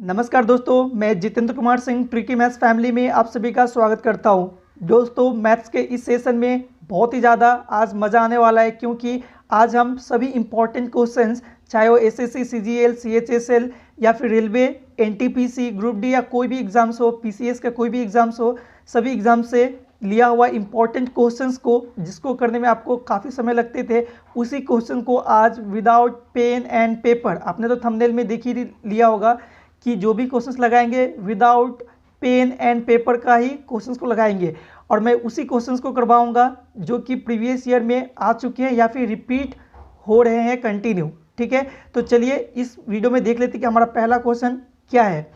नमस्कार दोस्तों, मैं Jitendra Kumar Singh tricky maths family में आप सभी का स्वागत करता हूं। दोस्तों, मैथ्स के इस सेशन में बहुत ही ज़्यादा आज मज़ा आने वाला है, क्योंकि आज हम सभी इम्पॉर्टेंट क्वेश्चंस, चाहे वो एसएससी, सीजीएल, सीएचएसएल या फिर रेलवे, एनटीपीसी, ग्रुप डी या कोई भी एग्जाम्स हो, पीसीएस का कोई भी एग्जाम्स हो, सभी एग्जाम से लिया हुआ इम्पॉर्टेंट क्वेश्चंस को, जिसको करने में आपको काफ़ी समय लगते थे, उसी क्वेश्चन को आज विदाउट पेन एंड पेपर, आपने तो थंबनेल में देख ही लिया होगा कि जो भी क्वेश्चंस लगाएंगे विदाउट पेन एंड पेपर का ही क्वेश्चंस को लगाएंगे। और मैं उसी क्वेश्चंस को करवाऊंगा जो कि प्रीवियस ईयर में आ चुके हैं या फिर रिपीट हो रहे हैं कंटिन्यू। ठीक है, तो चलिए इस वीडियो में देख लेते हैं कि हमारा पहला क्वेश्चन क्या है।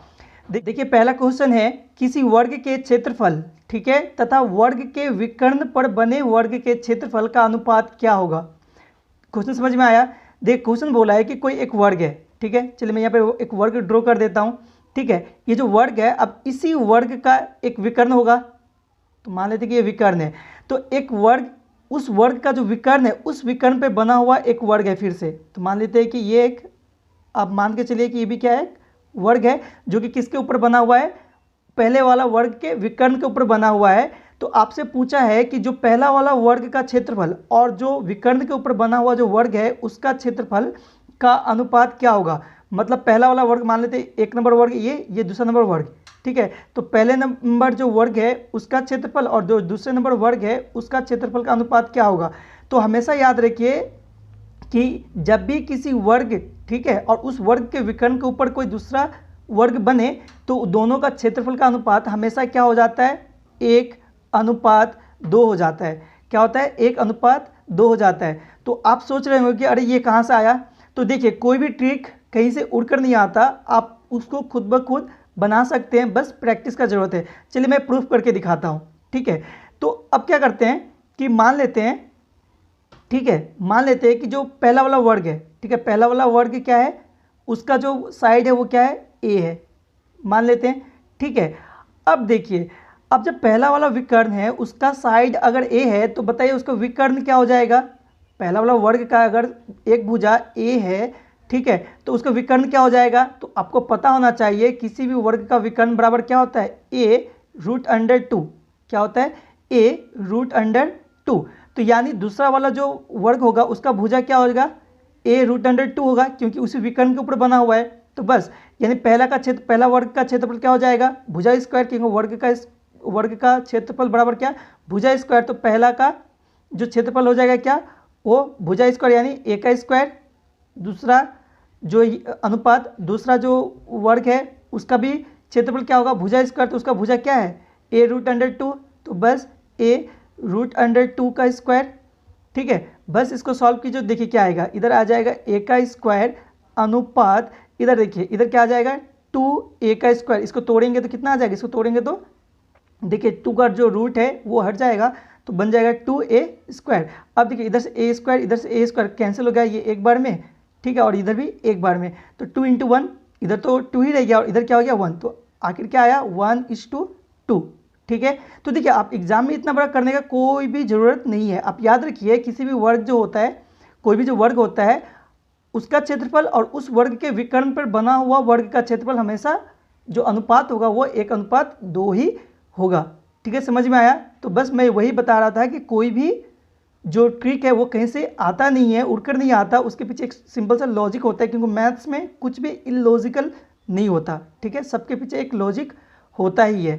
देखिए, पहला क्वेश्चन है, किसी वर्ग के क्षेत्रफल, ठीक है, तथा वर्ग के विकर्ण पर बने वर्ग के क्षेत्रफल का अनुपात क्या होगा। क्वेश्चन समझ में आया। देख, क्वेश्चन बोला है कि कोई एक वर्ग है, ठीक है, चलिए मैं यहाँ पे एक वर्ग ड्रॉ कर देता हूँ। ठीक है, ये जो वर्ग है, अब इसी वर्ग का एक विकर्ण होगा, तो मान लेते हैं कि ये विकर्ण है। तो एक वर्ग, उस वर्ग का जो विकर्ण है, उस विकर्ण पे बना हुआ एक वर्ग है फिर से, तो मान लेते हैं कि ये एक, आप मान के चलिए कि ये भी क्या है, वर्ग है, जो कि किसके ऊपर बना हुआ है, पहले वाला वर्ग के विकर्ण के ऊपर बना हुआ है। तो आपसे पूछा है कि जो पहला वाला वर्ग का क्षेत्रफल और जो विकर्ण के ऊपर बना हुआ जो वर्ग है उसका क्षेत्रफल का अनुपात क्या होगा। मतलब पहला वाला वर्ग मान लेते हैं, एक नंबर वर्ग ये दूसरा नंबर वर्ग, ठीक है, तो पहले नंबर जो वर्ग है उसका क्षेत्रफल और जो दूसरे नंबर वर्ग है उसका क्षेत्रफल का अनुपात क्या होगा। तो हमेशा याद रखिए कि जब भी किसी वर्ग, ठीक है, और उस वर्ग के विकर्ण के ऊपर कोई दूसरा वर्ग बने तो दोनों का क्षेत्रफल का अनुपात हमेशा क्या हो जाता है, 1:2 हो जाता है। क्या होता है, 1:2 हो जाता है। तो आप सोच रहे होंगे कि अरे ये कहाँ से आया। तो देखिए, कोई भी ट्रिक कहीं से उड़कर नहीं आता, आप उसको खुद ब खुद बना सकते हैं, बस प्रैक्टिस का ज़रूरत है। चलिए मैं प्रूफ करके दिखाता हूँ। ठीक है, तो अब क्या करते हैं कि मान लेते हैं, ठीक है, मान लेते हैं कि जो पहला वाला वर्ग है, ठीक है, पहला वाला वर्ग क्या है, उसका जो साइड है वो क्या है, ए है, मान लेते हैं। ठीक है, अब देखिए, अब जब पहला वाला विकर्ण है उसका साइड अगर ए है तो बताइए उसका विकर्ण क्या हो जाएगा। पहला वाला वर्ग का अगर एक भुजा ए है, ठीक है, तो उसका विकर्ण क्या हो जाएगा। तो आपको पता होना चाहिए किसी भी वर्ग का विकर्ण बराबर क्या होता है, a√2। क्या होता है, a√2। तो यानी दूसरा वाला जो वर्ग होगा उसका भुजा क्या होगा, a√2 होगा, क्योंकि उसी विकर्ण के ऊपर बना हुआ है। तो बस, यानी पहला वर्ग का क्षेत्रफल क्या हो जाएगा, भुजा स्क्वायर, क्योंकि वर्ग का क्षेत्रफल बराबर क्या, भुजा स्क्वायर। तो पहला का जो क्षेत्रफल हो जाएगा क्या, वो भुजा स्क्वायर यानी ए का स्क्वायर। दूसरा जो अनुपात, दूसरा जो वर्ग है उसका भी क्षेत्रफल क्या होगा, भुजा स्क्वायर। तो उसका भुजा क्या है, a√2। तो बस a√2 का स्क्वायर। ठीक है, बस इसको सॉल्व कीजिए, देखिए क्या आएगा, इधर आ जाएगा a का स्क्वायर अनुपात, इधर देखिए इधर क्या आ जाएगा, 2a का स्क्वायर। इसको तोड़ेंगे तो कितना आ जाएगा, इसको तोड़ेंगे तो देखिए 2 का जो रूट है वो हट जाएगा, तो बन जाएगा 2a²। अब देखिए इधर से a² इधर से a² कैंसिल हो गया, ये एक बार में, ठीक है, और इधर भी एक बार में, तो 2 × 1, इधर तो 2 ही रह गया और इधर क्या हो गया 1, तो आखिर क्या आया 1:2। ठीक है, तो देखिए आप एग्जाम में इतना बड़ा करने का कोई भी ज़रूरत नहीं है। आप याद रखिए, किसी भी वर्ग जो होता है, कोई भी जो वर्ग होता है उसका क्षेत्रफल और उस वर्ग के विकर्ण पर बना हुआ वर्ग का क्षेत्रफल हमेशा जो अनुपात होगा वो 1:2 ही होगा। ठीक है, समझ में आया। तो बस मैं वही बता रहा था कि कोई भी जो ट्रिक है वो कहीं से आता नहीं है, उड़कर नहीं आता, उसके पीछे एक सिंपल सा लॉजिक होता है, क्योंकि मैथ्स में कुछ भी इलॉजिकल नहीं होता। ठीक है, सबके पीछे एक लॉजिक होता ही है।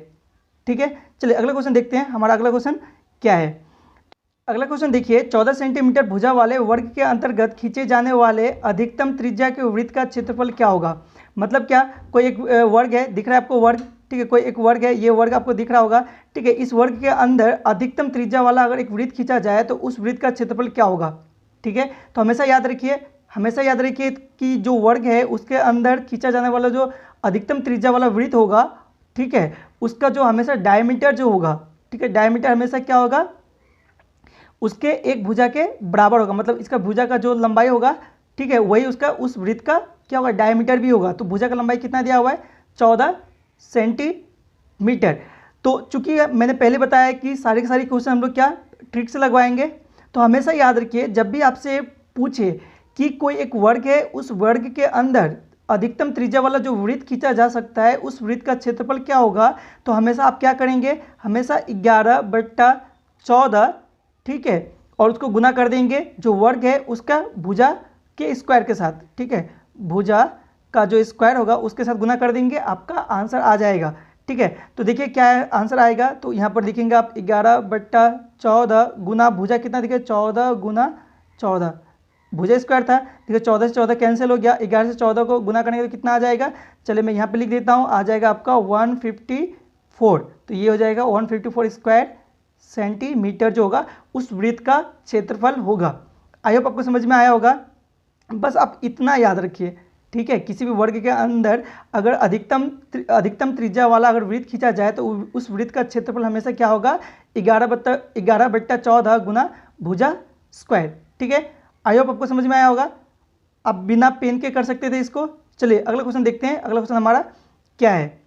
ठीक है, चलिए अगला क्वेश्चन देखते हैं, हमारा अगला क्वेश्चन क्या है। अगला क्वेश्चन देखिए, 14 सेंटीमीटर भुजा वाले वर्ग के अंतर्गत खींचे जाने वाले अधिकतम त्रिज्या के वृत्त का क्षेत्रफल क्या होगा। मतलब क्या, कोई एक वर्ग है, दिख रहा है आपको वर्ग, ठीक है, कोई एक वर्ग है, ये वर्ग आपको दिख रहा होगा। ठीक है, इस वर्ग के अंदर अधिकतम त्रिज्या वाला अगर एक वृत्त खींचा जाए तो उस वृत्त का क्षेत्रफल क्या होगा। ठीक है, तो हमेशा याद रखिए कि जो वर्ग है उसके अंदर खींचा जाने वाला जो अधिकतम त्रिज्या वाला वृत्त होगा, ठीक है, उसका जो हमेशा डायमीटर जो होगा, ठीक है, डायमीटर हमेशा क्या होगा, उसके एक भुजा के बराबर होगा। मतलब इसका भुजा का जो लंबाई होगा, ठीक है, वही उसका उस वृत्त का क्या होगा, डायमीटर भी होगा। तो भुजा का लंबाई कितना दिया हुआ है, 14 सेंटीमीटर। तो चूंकि मैंने पहले बताया कि सारे के सारे क्वेश्चन हम लोग क्या ट्रिक से लगवाएंगे, तो हमेशा याद रखिए जब भी आपसे पूछे कि कोई एक वर्ग है, उस वर्ग के अंदर अधिकतम त्रिज्या वाला जो वृत्त खींचा जा सकता है उस वृत्त का क्षेत्रफल क्या होगा, तो हमेशा आप क्या करेंगे, हमेशा 11/14, ठीक है, और उसको गुना कर देंगे जो वर्ग है उसका भुजा के स्क्वायर के साथ, ठीक है, भुजा का जो स्क्वायर होगा उसके साथ गुना कर देंगे, आपका आंसर आ जाएगा। ठीक है, तो देखिए क्या आंसर आएगा, तो यहाँ पर लिखेंगे आप 11/14 गुना भुजा कितना दिखे 14 गुना 14, भुजा स्क्वायर था, ठीक है, 14 से 14 कैंसिल हो गया, 11 से 14 को गुना करने के तो कितना आ जाएगा, चलिए मैं यहाँ पे लिख देता हूँ, आ जाएगा आपका 154, तो ये हो जाएगा 154 स्क्वायर सेंटीमीटर जो होगा उस वृत्त का क्षेत्रफल होगा। आई होप आपको समझ में आया होगा। बस आप इतना याद रखिए, ठीक है, किसी भी वर्ग के अंदर अगर अधिकतम त्रिज्या वाला अगर वृत्त खींचा जाए तो उस वृत्त का क्षेत्रफल हमेशा क्या होगा 11/14 गुना भुजा स्क्वायर। ठीक है, आई होप आपको समझ में आया होगा। आप बिना पेन के कर सकते थे इसको। चलिए अगला क्वेश्चन देखते हैं, अगला क्वेश्चन हमारा क्या है।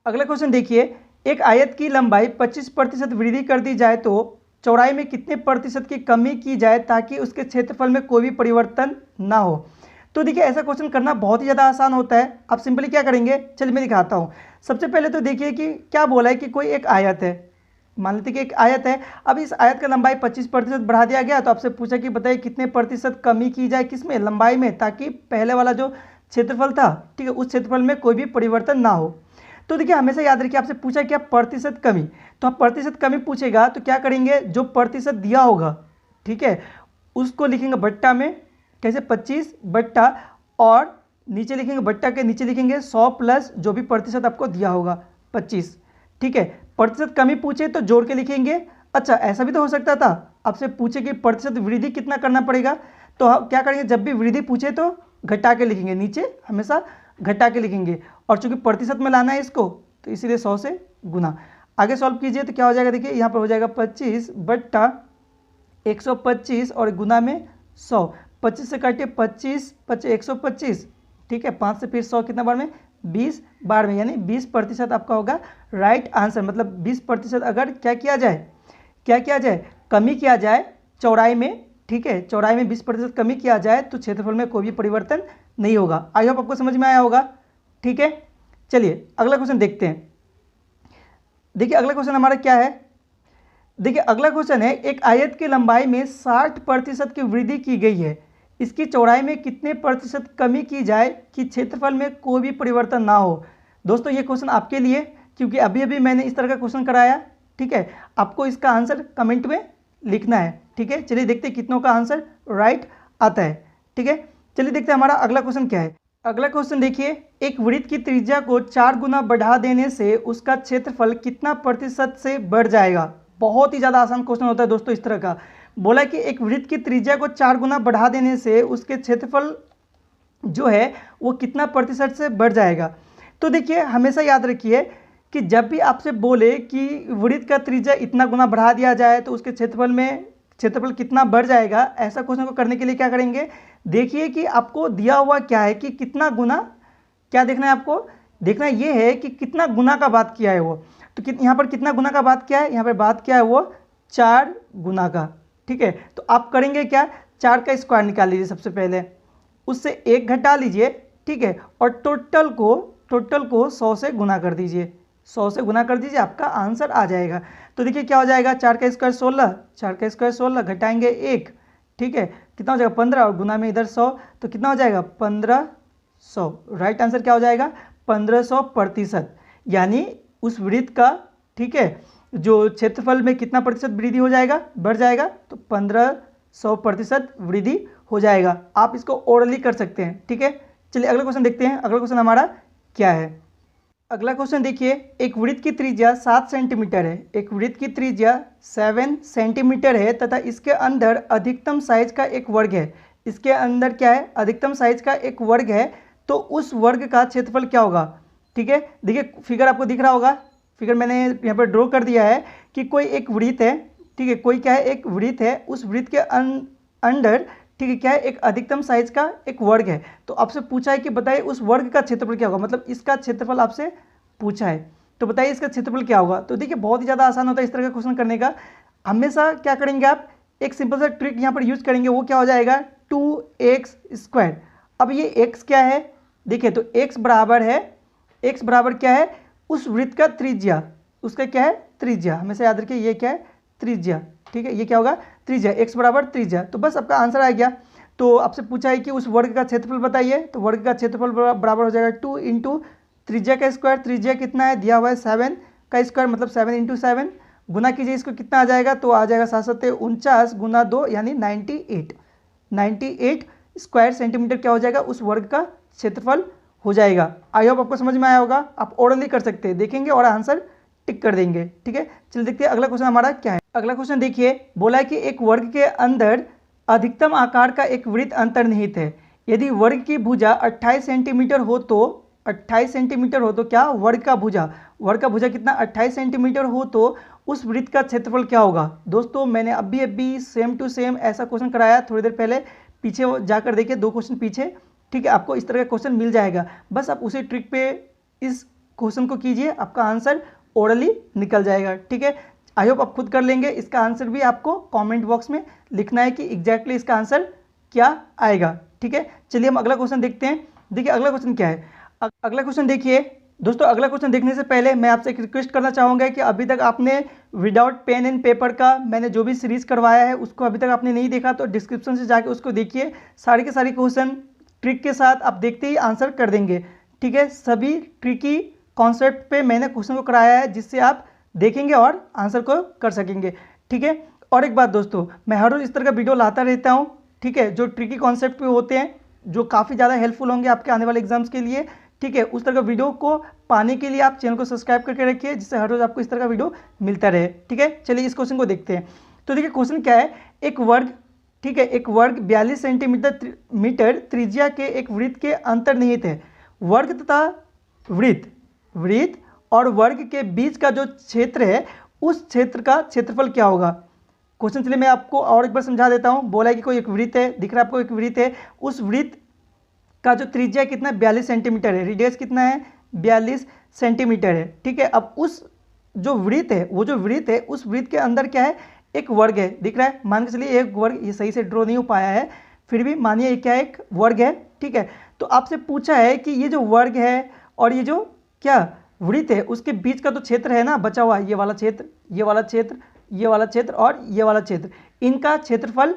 अगला क्वेश्चन देखिए, एक आयत की लंबाई 25% वृद्धि कर दी जाए तो चौड़ाई में कितने प्रतिशत की कमी की जाए ताकि उसके क्षेत्रफल में कोई भी परिवर्तन ना हो। तो देखिए ऐसा क्वेश्चन करना बहुत ही ज़्यादा आसान होता है। आप सिंपली क्या करेंगे, चलिए मैं दिखाता हूँ। सबसे पहले तो देखिए कि क्या बोला है कि कोई एक आयत है, मान लेते कि एक आयत है। अब इस आयत का लंबाई 25% बढ़ा दिया गया, तो आपसे पूछा कि बताइए कितने प्रतिशत कमी की जाए किसमें, लंबाई में, ताकि पहले वाला जो क्षेत्रफल था, ठीक है, उस क्षेत्रफल में कोई भी परिवर्तन ना हो। तो देखिए हमेशा याद रखिए, आपसे पूछा क्या प्रतिशत कमी, तो आप प्रतिशत कमी पूछेगा तो क्या करेंगे, जो प्रतिशत दिया होगा, ठीक है, उसको लिखेंगे बट्टा में, कैसे 25 बट्टा, और नीचे लिखेंगे बट्टा के नीचे लिखेंगे 100 प्लस जो भी प्रतिशत आपको दिया होगा 25। ठीक है, प्रतिशत कमी पूछे तो जोड़ के लिखेंगे। अच्छा ऐसा भी तो हो सकता था, आपसे पूछे कि प्रतिशत वृद्धि कितना करना पड़ेगा, तो हम क्या करेंगे, जब भी वृद्धि पूछे तो घटा के लिखेंगे, नीचे हमेशा घटा के लिखेंगे, और चूंकि प्रतिशत में लाना है इसको तो इसीलिए 100 से गुना। आगे सॉल्व कीजिए तो क्या हो जाएगा, देखिए यहाँ पर हो जाएगा 25 बट्टा 125 और गुना में 100, 25 से काटिए 25 125, ठीक है, 5 से फिर 100 कितना बार में 20 बार में, यानी 20% आपका होगा राइट आंसर। मतलब 20% अगर क्या किया जाए कमी किया जाए चौड़ाई में, ठीक है, चौड़ाई में 20% कमी किया जाए तो क्षेत्रफल में कोई भी परिवर्तन नहीं होगा। आई होप आपको समझ में आया होगा। ठीक है, चलिए अगला क्वेश्चन देखते हैं। देखिए अगला क्वेश्चन हमारा क्या है, देखिए अगला क्वेश्चन है, एक आयत की लंबाई में 60% की वृद्धि की गई है, इसकी चौड़ाई में कितने प्रतिशत कमी की जाए कि क्षेत्रफल में कोई भी परिवर्तन ना हो। दोस्तों ये क्वेश्चन आपके लिए, क्योंकि अभी अभी मैंने इस तरह का क्वेश्चन कराया। ठीक है, आपको इसका आंसर कमेंट में लिखना है। ठीक है, चलिए देखते हैं कितनों का आंसर राइट आता है। ठीक है, चलिए देखते हैं हमारा अगला क्वेश्चन क्या है। अगला क्वेश्चन देखिए, एक वृत्त की त्रिज्या को 4 गुना बढ़ा देने से उसका क्षेत्रफल कितना प्रतिशत से बढ़ जाएगा। बहुत ही ज़्यादा आसान क्वेश्चन होता है दोस्तों इस तरह का। बोला कि एक वृत्त की त्रिज्या को 4 गुना बढ़ा देने से उसके क्षेत्रफल जो है वो कितना प्रतिशत से बढ़ जाएगा। तो देखिए हमेशा याद रखिए कि जब भी आपसे बोले कि वृत्त का त्रिज्या इतना गुना बढ़ा दिया जाए तो उसके क्षेत्रफल कितना बढ़ जाएगा, ऐसा क्वेश्चन को करने के लिए क्या करेंगे, देखिए कि आपको दिया हुआ क्या है कि कितना गुना, क्या देखना है आपको, देखना ये है कि कितना गुना का बात किया है वो। तो यहाँ पर कितना गुना का बात किया है, यहाँ पर बात किया है वो 4 गुना का। ठीक है, तो आप करेंगे क्या, 4 का स्क्वायर निकाल लीजिए सबसे पहले, उससे 1 घटा लीजिए, ठीक है, और टोटल को 100 से गुना कर दीजिए, 100 से गुना कर दीजिए, आपका आंसर आ जाएगा। तो देखिए क्या हो जाएगा, 4 का स्क्वायर 16, 4 का स्क्वायर 16, घटाएंगे 1, ठीक है, कितना हो जाएगा 15, और गुना में इधर 100, तो कितना हो जाएगा 1500। राइट आंसर क्या हो जाएगा 1500%, यानी उस वृत्त का, ठीक है, जो क्षेत्रफल में कितना प्रतिशत वृद्धि हो जाएगा, बढ़ जाएगा, तो 1500% वृद्धि हो जाएगा। आप इसको ओरली कर सकते हैं। ठीक है, चलिए अगला क्वेश्चन देखते हैं। अगला क्वेश्चन हमारा क्या है। अगला क्वेश्चन देखिए, एक वृत्त की त्रिज्या 7 सेंटीमीटर है, एक वृत्त की त्रिज्या 7 सेंटीमीटर है तथा इसके अंदर अधिकतम साइज का एक वर्ग है। इसके अंदर क्या है, अधिकतम साइज का एक वर्ग है, तो उस वर्ग का क्षेत्रफल क्या होगा। ठीक है, देखिए फिगर आपको दिख रहा होगा, फिगर मैंने यहाँ पर ड्रॉ कर दिया है कि कोई एक वृत्त है, ठीक है, कोई क्या है, एक वृत्त है, उस वृत्त के अंदर, ठीक है, क्या है, एक अधिकतम साइज का एक वर्ग है। तो आपसे पूछा है कि बताइए उस वर्ग का क्षेत्रफल क्या होगा, मतलब इसका क्षेत्रफल आपसे पूछा है, तो बताइए इसका क्षेत्रफल क्या होगा। तो देखिए बहुत ही ज़्यादा आसान होता है इस तरह का क्वेश्चन करने का। हमेशा क्या करेंगे आप, एक सिंपल सा ट्रिक यहाँ पर यूज करेंगे, वो क्या हो जाएगा 2x स्क्वायर। अब ये x क्या है, देखिए तो x बराबर है, x बराबर क्या है, उस वृत्त का त्रिज्या, उसका क्या है त्रिज्या, हमेशा याद रखिए ये क्या है त्रिज्या, ठीक है, ये क्या होगा त्रिज्या, x बराबर त्रिज्या। तो बस आपका आंसर आ गया। तो आपसे पूछा है कि उस वर्ग का क्षेत्रफल बताइए, तो वर्ग का क्षेत्रफल बराबर हो जाएगा 2 इंटू त्रिज्या का स्क्वायर, त्रिज्या कितना है दिया हुआ है 7 का स्क्वायर मतलब 7 इंटू 7, गुना कीजिए इसको कितना आ जाएगा, तो आ जाएगा 749 गुना 2 यानी 98 स्क्वायर सेंटीमीटर क्या हो जाएगा उस वर्ग का क्षेत्रफल हो जाएगा। आई होप आपको समझ में आया होगा। आप ओरली कर सकते हैं, देखेंगे और आंसर टिक कर देंगे, ठीक है। चलिए देखते हैं अगला क्वेश्चन हमारा क्या है। अगला क्वेश्चन देखिए, बोला है कि एक वर्ग के अंदर अधिकतम आकार का एक वृत्त अंतर्निहित है। यदि वर्ग की भुजा 28 सेंटीमीटर हो तो 28 सेंटीमीटर हो तो क्या वर्ग का भुजा कितना 28 सेंटीमीटर हो तो उस वृत्त का क्षेत्रफल क्या होगा। दोस्तों मैंने अभी सेम टू सेम ऐसा क्वेश्चन कराया थोड़ी देर पहले, पीछे जाकर देखिए 2 क्वेश्चन पीछे, ठीक है, आपको इस तरह का क्वेश्चन मिल जाएगा। बस आप उसी ट्रिक पे इस क्वेश्चन को कीजिए, आपका आंसर ओरली निकल जाएगा, ठीक है। आई होप आप खुद कर लेंगे। इसका आंसर भी आपको कमेंट बॉक्स में लिखना है कि एग्जैक्टली इसका आंसर क्या आएगा, ठीक है। चलिए हम अगला क्वेश्चन देखते हैं। देखिए अगला क्वेश्चन क्या है। अगला क्वेश्चन देखिए दोस्तों, अगला क्वेश्चन देखने से पहले मैं आपसे एक रिक्वेस्ट करना चाहूँगा कि अभी तक आपने विदाउट पेन एंड पेपर का मैंने जो भी सीरीज़ करवाया है उसको अभी तक आपने नहीं देखा तो डिस्क्रिप्शन से जाके उसको देखिए, सारी के सारी क्वेश्चन ट्रिक के साथ आप देखते ही आंसर कर देंगे, ठीक है। सभी ट्रिकी कॉन्सेप्ट पे मैंने क्वेश्चन को कराया है जिससे आप देखेंगे और आंसर को कर सकेंगे, ठीक है। और एक बात दोस्तों, मैं हर रोज़ इस तरह का वीडियो लाता रहता हूँ, ठीक है, जो ट्रिकी कॉन्सेप्ट पे होते हैं जो काफ़ी ज़्यादा हेल्पफुल होंगे आपके आने वाले एग्जाम्स के लिए, ठीक है। उस तरह का वीडियो को पाने के लिए आप चैनल को सब्सक्राइब करके रखिए जिससे हर रोज़ आपको इस तरह का वीडियो मिलता रहे, ठीक है। चलिए इस क्वेश्चन को देखते हैं। तो देखिए क्वेश्चन क्या है, एक वर्ग, ठीक है, एक वर्ग 42 सेंटीमीटर त्रिज्या के एक वृत्त के अंतर्निहित है। वर्ग तथा वृत्त और वर्ग के बीच का जो क्षेत्र है उस क्षेत्र का क्षेत्रफल क्या होगा। क्वेश्चन चलिए मैं आपको और एक बार समझा देता हूँ। बोला है कि कोई एक वृत्त है, दिख रहा है आपको एक वृत्त है, उस वृत्त का जो त्रिज्या कितना है 42 सेंटीमीटर है, रेडियस कितना है 42 सेंटीमीटर है, ठीक है। अब उस जो वृत्त है, वो जो वृत्त है उस वृत्त के अंदर क्या है एक वर्ग है, दिख रहा है, मान के चलिए एक वर्ग, ये सही से ड्रॉ नहीं हो पाया है फिर भी मानिए ये क्या एक वर्ग है, ठीक है। तो आपसे पूछा है कि ये जो वर्ग है और ये जो क्या वृत्त है उसके बीच का तो क्षेत्र है ना बचा हुआ, ये वाला क्षेत्र, ये वाला क्षेत्र, ये वाला क्षेत्र और ये वाला क्षेत्र, इनका क्षेत्रफल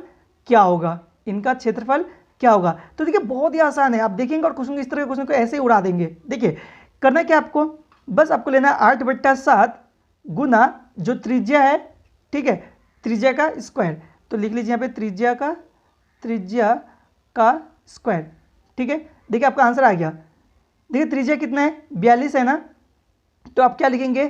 क्या होगा, इनका क्षेत्रफल क्या होगा। तो देखिए बहुत ही आसान है, आप देखेंगे और क्वेश्चन इस तरह के क्वेश्चन को ऐसे ही उड़ा देंगे। देखिए करना क्या आपको, बस आपको लेना है 8/7 गुना जो त्रिज्या है, ठीक है, त्रिज्या का स्क्वायर, तो लिख लीजिए यहाँ पे त्रिज्या का स्क्वायर, ठीक है। देखिए आपका आंसर आ गया। देखिए त्रिज्या कितना है 42 है ना, तो आप क्या लिखेंगे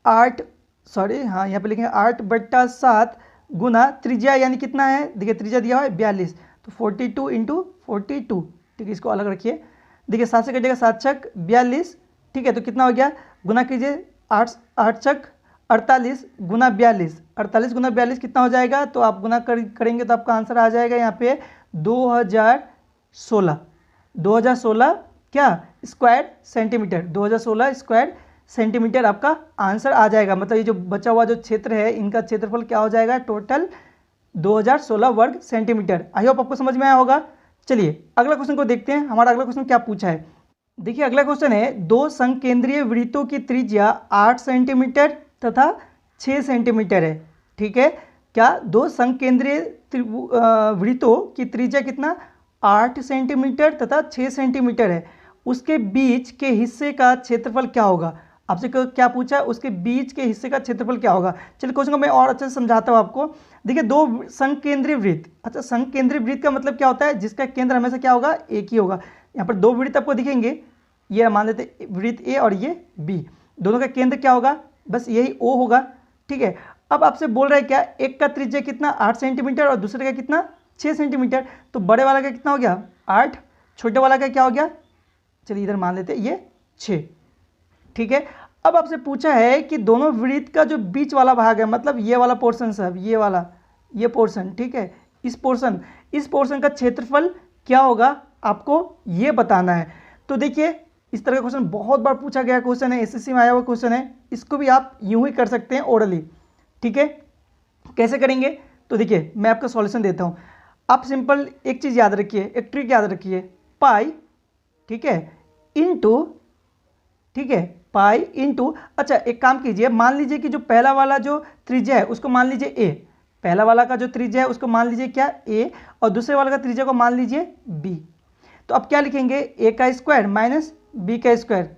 यहाँ पे लिखेंगे 8/7 गुना त्रिज्या यानी कितना है, देखिए त्रिज्या दिया हुआ है 42, तो 42 इंटू 42, ठीक है, इसको अलग रखिए। देखिए 7 से कटिएगा 7 छक 42, ठीक है, तो कितना हो गया, गुना कीजिए 8 छक 48 गुना 42, 48 गुना 42 कितना हो जाएगा, तो आप गुना करेंगे तो आपका आंसर आ जाएगा यहाँ पे 2016 क्या स्क्वायर सेंटीमीटर, 2016 स्क्वायर सेंटीमीटर आपका आंसर आ जाएगा। मतलब ये जो बचा हुआ जो क्षेत्र है इनका क्षेत्रफल क्या हो जाएगा, टोटल 2016 वर्ग सेंटीमीटर। आई होप आपको समझ में आया होगा। चलिए अगला क्वेश्चन को देखते हैं, हमारा अगला क्वेश्चन क्या पूछा है। देखिए अगला क्वेश्चन है, 2 संकेंद्रीय वृत्तों की त्रिज्या 8 सेंटीमीटर तथा 6 सेंटीमीटर है, ठीक है। क्या 2 संकेंद्रीय वृत्तों की त्रिज्या कितना 8 सेंटीमीटर तथा 6 सेंटीमीटर है, उसके बीच के हिस्से का क्षेत्रफल क्या होगा। आपसे क्या पूछा है, उसके बीच के हिस्से का क्षेत्रफल क्या होगा। चलिए क्वेश्चन को मैं और अच्छे से समझाता हूँ आपको। देखिए 2 संकेंद्रीय वृत्त, अच्छा संकेंद्रीय वृत्त का मतलब क्या होता है, जिसका केंद्र हमेशा क्या होगा एक ही होगा। यहाँ पर 2 वृत्त आपको दिखेंगे, ये मान लेते वृत्त ए और ये बी, दोनों का केंद्र क्या होगा, बस यही ओ होगा, ठीक है। अब आपसे बोल रहा है क्या, एक का त्रिज्या कितना 8 सेंटीमीटर और दूसरे का कितना 6 सेंटीमीटर, तो बड़े वाला का कितना हो गया 8, छोटे वाला का क्या हो गया, चलिए इधर मान लेते ये 6, ठीक है। अब आपसे पूछा है कि दोनों वृत्त का जो बीच वाला भाग है, मतलब ये वाला पोर्शन सब, ये वाला ये पोर्शन, ठीक है, इस पोर्शन का क्षेत्रफल क्या होगा आपको ये बताना है। तो देखिए इस तरह का क्वेश्चन बहुत बार पूछा गया क्वेश्चन है, एसएससी में आया हुआ क्वेश्चन है, इसको भी आप यूं ही कर सकते हैं ओरली, ठीक है। कैसे करेंगे, तो देखिए मैं आपका सॉल्यूशन देता हूँ। आप सिंपल एक चीज़ याद रखिए, एक ट्रिक याद रखिए, पाई, ठीक है, इंटू, ठीक है, पाई इंटू, अच्छा एक काम कीजिए, मान लीजिए कि जो पहला वाला जो त्रिज्या है उसको मान लीजिए ए, पहला वाला का जो त्रिज्या है उसको मान लीजिए क्या ए, और दूसरे वाला का त्रिज्या को मान लीजिए बी। तो अब क्या लिखेंगे, ए का स्क्वायर माइनस बी का स्क्वायर,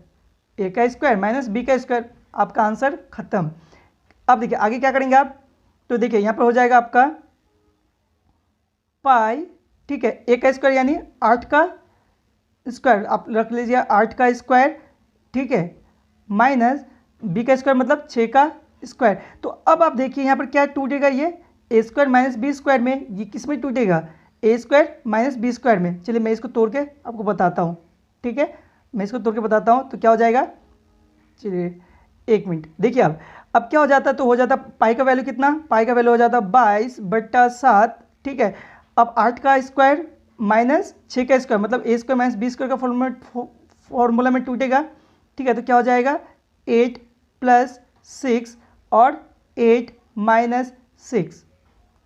ए का स्क्वायर माइनस बी का स्क्वायर, आपका आंसर खत्म। अब देखिए आगे क्या करेंगे आप, तो देखिए यहाँ पर हो जाएगा आपका पाई, ठीक है, ए का स्क्वायर यानी 8 का स्क्वायर, आप रख लीजिए 8 का स्क्वायर, ठीक है, माइनस बी का स्क्वायर मतलब 6 का स्क्वायर। तो अब आप देखिए यहाँ पर क्या टूटेगा, ये ए स्क्वायर माइनस बी स्क्वायर में, ये किस में टूटेगा, ए स्क्वायर माइनस बी स्क्वायर में। चलिए मैं इसको तोड़ के आपको बताता हूँ, ठीक है, मैं इसको तोड़ के बताता हूँ तो क्या हो जाएगा। चलिए 1 मिनट, देखिए अब क्या हो जाता है, तो हो जाता पाई का वैल्यू कितना, पाई का वैल्यू हो जाता 22/7, ठीक है। अब 8 का स्क्वायर माइनस 6 का स्क्वायर मतलब ए स्क्वायर माइनस बी स्क्वायर का फॉर्मूला में टूटेगा, ठीक है। तो क्या हो जाएगा 8 + 6 और 8 - 6,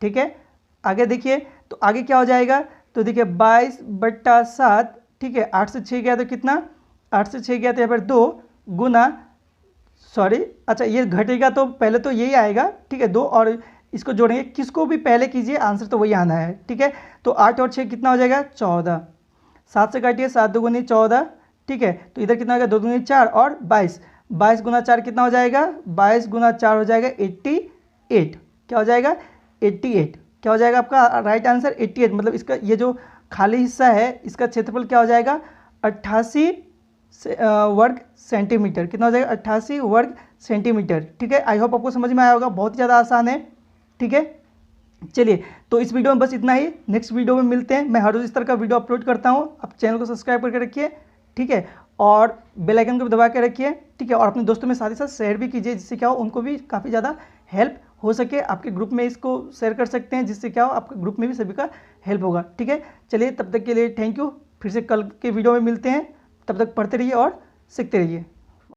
ठीक है। आगे देखिए, तो आगे क्या हो जाएगा, तो देखिए 22/7, ठीक है, 8 से 6 गया तो कितना, 8 से 6 गया तो यहाँ पर 2 गुना, सॉरी, अच्छा ये घटेगा तो पहले तो यही आएगा, ठीक है, 2 और इसको जोड़ेंगे, किसको भी पहले कीजिए आंसर तो वही आना है, ठीक है। तो 8 और 6 कितना हो जाएगा 14, 7 से काटिए, 7 × 2 = 14, ठीक है। तो इधर कितना हो जाएगा 2 × 4 और 22, 22 × 4 कितना हो जाएगा, 22 × 4 हो जाएगा 88, क्या हो जाएगा 88, क्या हो जाएगा आपका राइट आंसर 88, मतलब इसका ये जो खाली हिस्सा है इसका क्षेत्रफल क्या हो जाएगा 88 वर्ग सेंटीमीटर, कितना हो जाएगा 88 वर्ग सेंटीमीटर, ठीक है। आई होप आपको समझ में आया होगा, बहुत ही ज़्यादा आसान है, ठीक है। चलिए तो इस वीडियो में बस इतना ही, नेक्स्ट वीडियो में मिलते हैं। मैं हर रोज इस तरह का वीडियो अपलोड करता हूँ, आप चैनल को सब्सक्राइब करके रखिए, ठीक है, और बेल आइकन को भी दबा के रखिए, ठीक है, और अपने दोस्तों में साथ ही साथ शेयर भी कीजिए, जिससे क्या हो उनको भी काफ़ी ज़्यादा हेल्प हो सके। आपके ग्रुप में इसको शेयर कर सकते हैं, जिससे क्या हो आपके ग्रुप में भी सभी का हेल्प होगा, ठीक है। चलिए तब तक के लिए थैंक यू, फिर से कल के वीडियो में मिलते हैं, तब तक पढ़ते रहिए और सीखते रहिए।